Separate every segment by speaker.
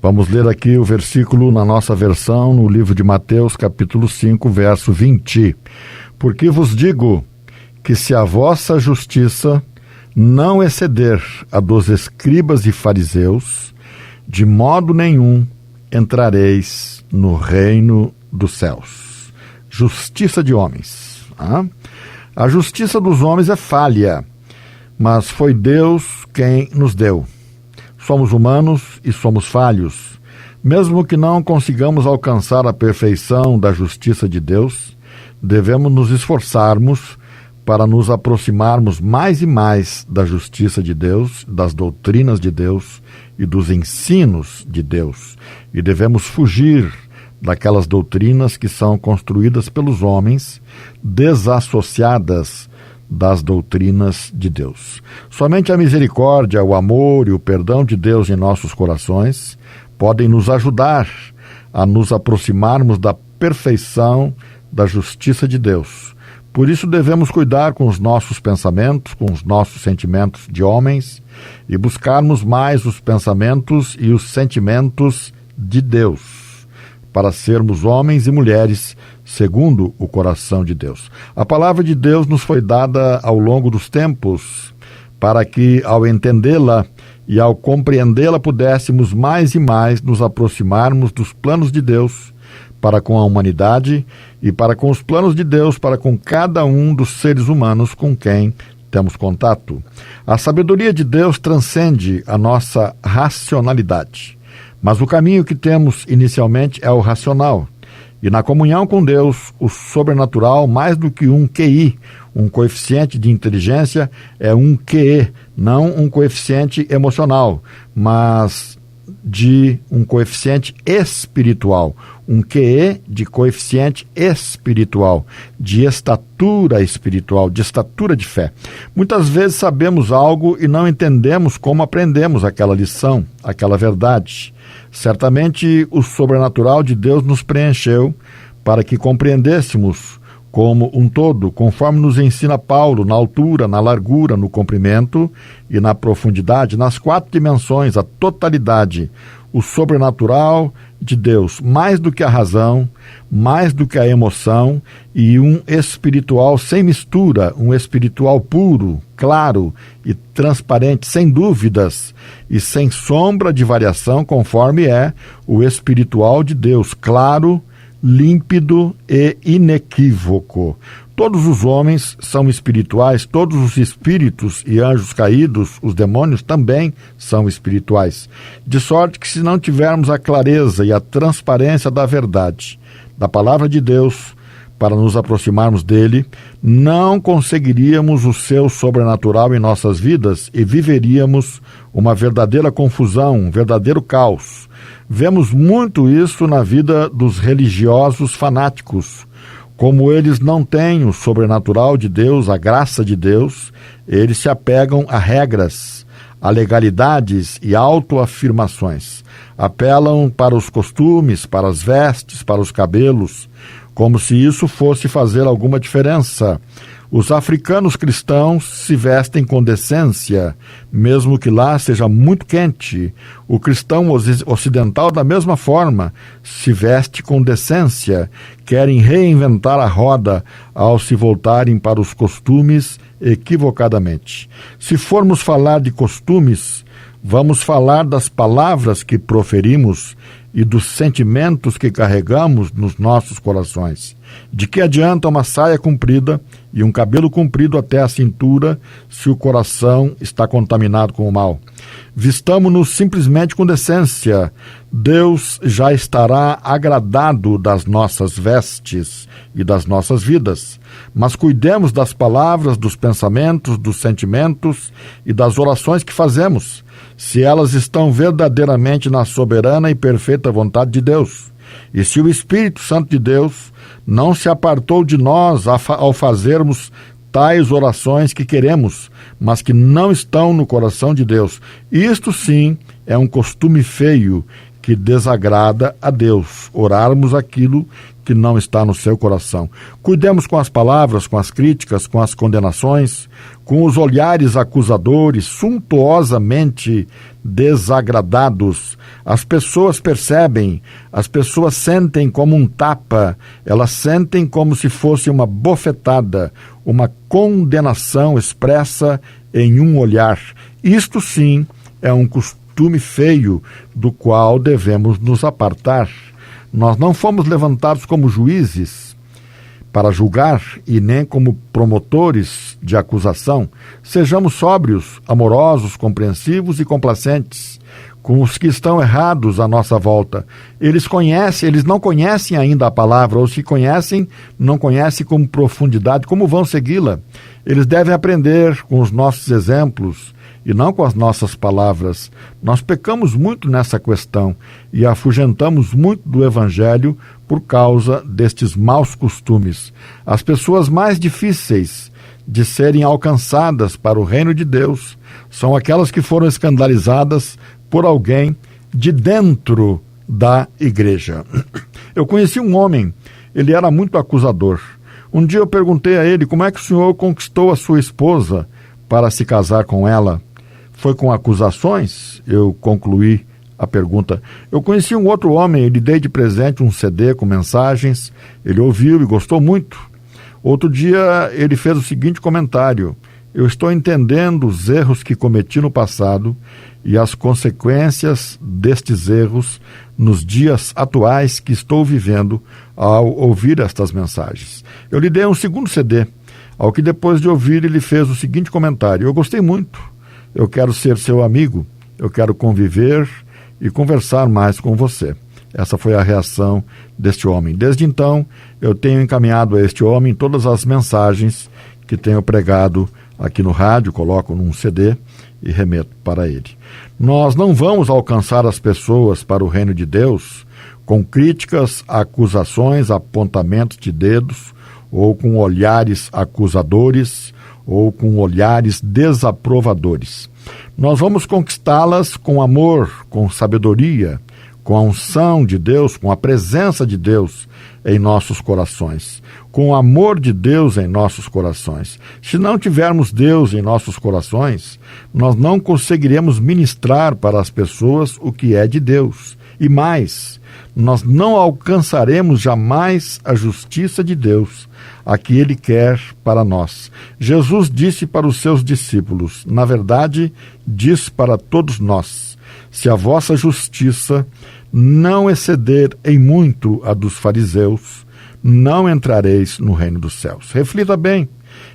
Speaker 1: Vamos ler aqui o versículo na nossa versão, no livro de Mateus, capítulo 5, verso 20. Porque vos digo que se a vossa justiça não exceder a dos escribas e fariseus, de modo nenhum entrareis no reino dos céus. Justiça de homens. A justiça dos homens é falha, mas foi Deus quem nos deu. Somos humanos e somos falhos. Mesmo que não consigamos alcançar a perfeição da justiça de Deus, devemos nos esforçarmos para nos aproximarmos mais e mais da justiça de Deus, das doutrinas de Deus e dos ensinos de Deus. E devemos fugir daquelas doutrinas que são construídas pelos homens, desassociadas das doutrinas de Deus. Somente a misericórdia, o amor e o perdão de Deus em nossos corações podem nos ajudar a nos aproximarmos da perfeição da justiça de Deus. Por isso devemos cuidar com os nossos pensamentos, com os nossos sentimentos de homens e buscarmos mais os pensamentos e os sentimentos de Deus, para sermos homens e mulheres segundo o coração de Deus. A palavra de Deus nos foi dada ao longo dos tempos para que, ao entendê-la e ao compreendê-la, pudéssemos mais e mais nos aproximarmos dos planos de Deus para com a humanidade e para com os planos de Deus para com cada um dos seres humanos com quem temos contato. A sabedoria de Deus transcende a nossa racionalidade, mas o caminho que temos inicialmente é o racional. E na comunhão com Deus, o sobrenatural, mais do que um QI, um coeficiente de inteligência, é um QE, não um coeficiente emocional, mas de um coeficiente espiritual, um QE de coeficiente espiritual, de estatura espiritual, de estatura de fé. Muitas vezes sabemos algo e não entendemos como aprendemos aquela lição, aquela verdade. Certamente o sobrenatural de Deus nos preencheu para que compreendêssemos como um todo, conforme nos ensina Paulo, na altura, na largura, no comprimento e na profundidade, nas 4 dimensões, a totalidade, o sobrenatural de Deus, mais do que a razão, mais do que a emoção, e um espiritual sem mistura, um espiritual puro, claro e transparente, sem dúvidas e sem sombra de variação, conforme é o espiritual de Deus, claro, límpido e inequívoco. Todos os homens são espirituais, todos os espíritos e anjos caídos, os demônios, também são espirituais. De sorte que, se não tivermos a clareza e a transparência da verdade, da palavra de Deus, para nos aproximarmos dele, não conseguiríamos o seu sobrenatural em nossas vidas e viveríamos uma verdadeira confusão, um verdadeiro caos. Vemos muito isso na vida dos religiosos fanáticos. Como eles não têm o sobrenatural de Deus, a graça de Deus, eles se apegam a regras, a legalidades e autoafirmações. Apelam para os costumes, para as vestes, para os cabelos, como se isso fosse fazer alguma diferença. Os africanos cristãos se vestem com decência, mesmo que lá seja muito quente. O cristão ocidental, da mesma forma, se veste com decência. Querem reinventar a roda ao se voltarem para os costumes equivocadamente. Se formos falar de costumes, vamos falar das palavras que proferimos e dos sentimentos que carregamos nos nossos corações. De que adianta uma saia comprida e um cabelo comprido até a cintura se o coração está contaminado com o mal? Vistamo-nos simplesmente com decência. Deus já estará agradado das nossas vestes e das nossas vidas. Mas cuidemos das palavras, dos pensamentos, dos sentimentos e das orações que fazemos, se elas estão verdadeiramente na soberana e perfeita vontade de Deus. E se o Espírito Santo de Deus não se apartou de nós ao fazermos tais orações que queremos, mas que não estão no coração de Deus, isto sim é um costume feio que desagrada a Deus, orarmos aquilo que não está no seu coração. Cuidemos com as palavras, com as críticas, com as condenações, com os olhares acusadores, suntuosamente desagradados. As pessoas percebem, as pessoas sentem como um tapa, elas sentem como se fosse uma bofetada, uma condenação expressa em um olhar. Isto sim é um costume feio do qual devemos nos apartar. Nós não fomos levantados como juízes para julgar e nem como promotores de acusação. Sejamos sóbrios, amorosos, compreensivos e complacentes com os que estão errados à nossa volta. Eles não conhecem ainda a palavra, ou se conhecem, não conhecem com profundidade, como vão segui-la. Eles devem aprender com os nossos exemplos e não com as nossas palavras. Nós pecamos muito nessa questão e afugentamos muito do Evangelho por causa destes maus costumes. As pessoas mais difíceis de serem alcançadas para o reino de Deus são aquelas que foram escandalizadas por alguém de dentro da igreja. Eu conheci um homem, ele era muito acusador. Um dia eu perguntei a ele como é que o senhor conquistou a sua esposa para se casar com ela. Foi com acusações? Eu concluí a pergunta. Eu conheci um outro homem, lhe dei de presente um CD com mensagens, ele ouviu e gostou muito. Outro dia ele fez o seguinte comentário: eu estou entendendo os erros que cometi no passado e as consequências destes erros nos dias atuais que estou vivendo ao ouvir estas mensagens. Eu lhe dei um segundo CD, ao que depois de ouvir ele fez o seguinte comentário: eu gostei muito, eu quero ser seu amigo, eu quero conviver e conversar mais com você. Essa foi a reação deste homem. Desde então, eu tenho encaminhado a este homem todas as mensagens que tenho pregado aqui no rádio, coloco num CD e remeto para ele. Nós não vamos alcançar as pessoas para o reino de Deus com críticas, acusações, apontamentos de dedos, ou com olhares acusadores, ou com olhares desaprovadores. Nós vamos conquistá-las com amor, com sabedoria, com a unção de Deus, com a presença de Deus em nossos corações, com o amor de Deus em nossos corações. Se não tivermos Deus em nossos corações, nós não conseguiremos ministrar para as pessoas o que é de Deus. E mais, nós não alcançaremos jamais a justiça de Deus, a que Ele quer para nós. Jesus disse para os seus discípulos, na verdade, diz para todos nós: se a vossa justiça não exceder em muito a dos fariseus, não entrareis no reino dos céus. Reflita bem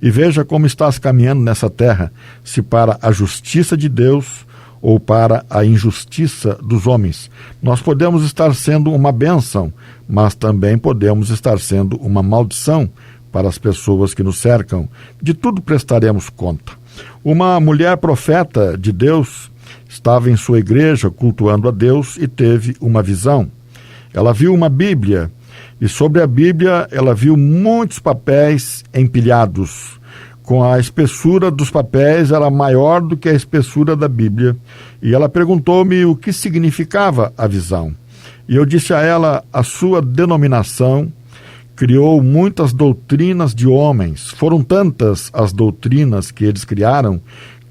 Speaker 1: e veja como estás caminhando nessa terra, se para a justiça de Deus ou para a injustiça dos homens. Nós podemos estar sendo uma bênção, mas também podemos estar sendo uma maldição para as pessoas que nos cercam. De tudo prestaremos conta. Uma mulher profeta de Deus estava em sua igreja cultuando a Deus e teve uma visão. Ela viu uma Bíblia e sobre a Bíblia ela viu muitos papéis empilhados. Com a espessura dos papéis era maior do que a espessura da Bíblia. E ela perguntou-me o que significava a visão. E eu disse a ela: a sua denominação criou muitas doutrinas de homens. Foram tantas as doutrinas que eles criaram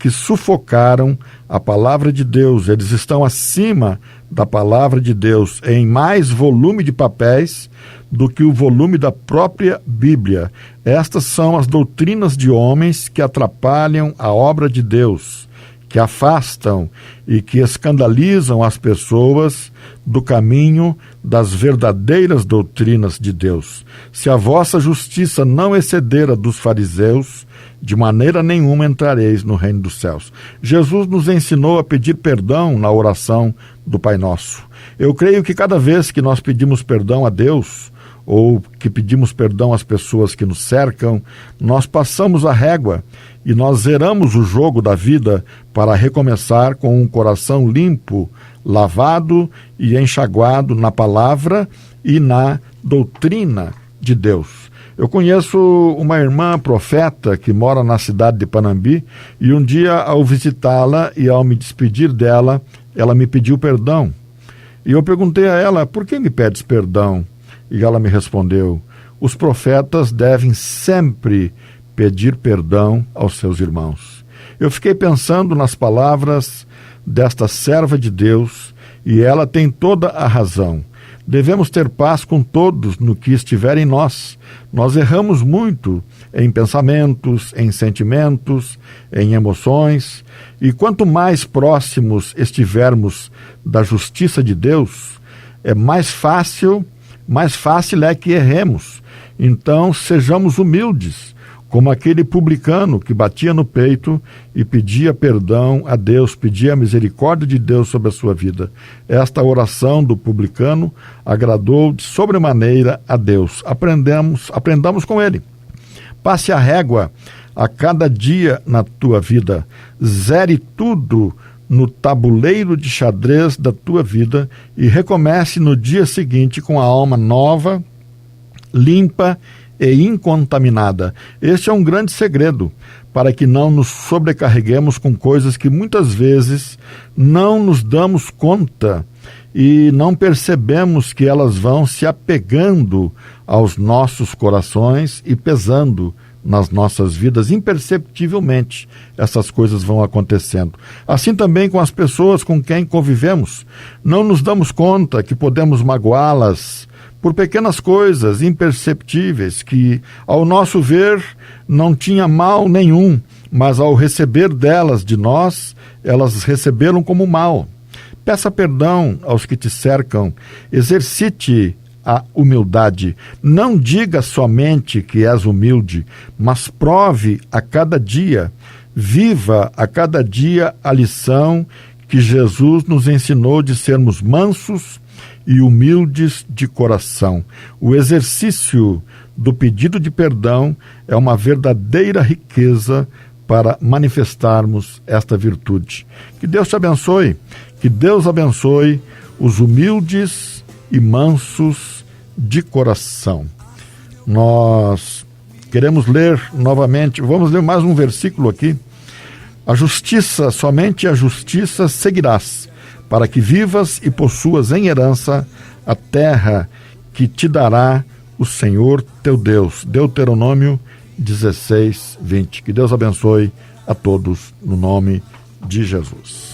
Speaker 1: que sufocaram a palavra de Deus. Eles estão acima da palavra de Deus em mais volume de papéis do que o volume da própria Bíblia. Estas são as doutrinas de homens que atrapalham a obra de Deus, que afastam e que escandalizam as pessoas do caminho das verdadeiras doutrinas de Deus. Se a vossa justiça não exceder a dos fariseus, de maneira nenhuma entrareis no reino dos céus. Jesus nos ensinou a pedir perdão na oração do Pai Nosso. Eu creio que cada vez que nós pedimos perdão a Deus, ou que pedimos perdão às pessoas que nos cercam, nós passamos a régua e nós zeramos o jogo da vida para recomeçar com um coração limpo, lavado e enxaguado na palavra e na doutrina de Deus. Eu conheço uma irmã profeta que mora na cidade de Panambi e um dia, ao visitá-la e ao me despedir dela, ela me pediu perdão. E eu perguntei a ela: por que me pedes perdão? E ela me respondeu: os profetas devem sempre pedir perdão aos seus irmãos. Eu fiquei pensando nas palavras desta serva de Deus e ela tem toda a razão. Devemos ter paz com todos no que estiver em nós. Nós erramos muito em pensamentos, em sentimentos, em emoções, e quanto mais próximos estivermos da justiça de Deus, mais fácil é que erremos. Então, sejamos humildes, como aquele publicano que batia no peito e pedia perdão a Deus, pedia a misericórdia de Deus sobre a sua vida. Esta oração do publicano agradou de sobremaneira a Deus. Aprendamos com ele. Passe a régua a cada dia na tua vida. Zere tudo no tabuleiro de xadrez da tua vida e recomece no dia seguinte com a alma nova, limpa e incontaminada. Este é um grande segredo para que não nos sobrecarreguemos com coisas que muitas vezes não nos damos conta e não percebemos que elas vão se apegando aos nossos corações e pesando nas nossas vidas imperceptivelmente. Essas coisas vão acontecendo. Assim também com as pessoas com quem convivemos. Não nos damos conta que podemos magoá-las por pequenas coisas imperceptíveis que, ao nosso ver, não tinha mal nenhum, mas ao receber delas de nós, elas receberam como mal. Peça perdão aos que te cercam, exercite a humildade. Não diga somente que és humilde, mas prove a cada dia, viva a cada dia a lição que Jesus nos ensinou de sermos mansos e humildes de coração. O exercício do pedido de perdão é uma verdadeira riqueza para manifestarmos esta virtude. Que Deus te abençoe, que Deus abençoe os humildes e mansos de coração. Nós queremos ler novamente, vamos ler mais um versículo aqui. A justiça, somente a justiça seguirás, para que vivas e possuas em herança a terra que te dará o Senhor teu Deus. Deuteronômio 16:20. Que Deus abençoe a todos no nome de Jesus.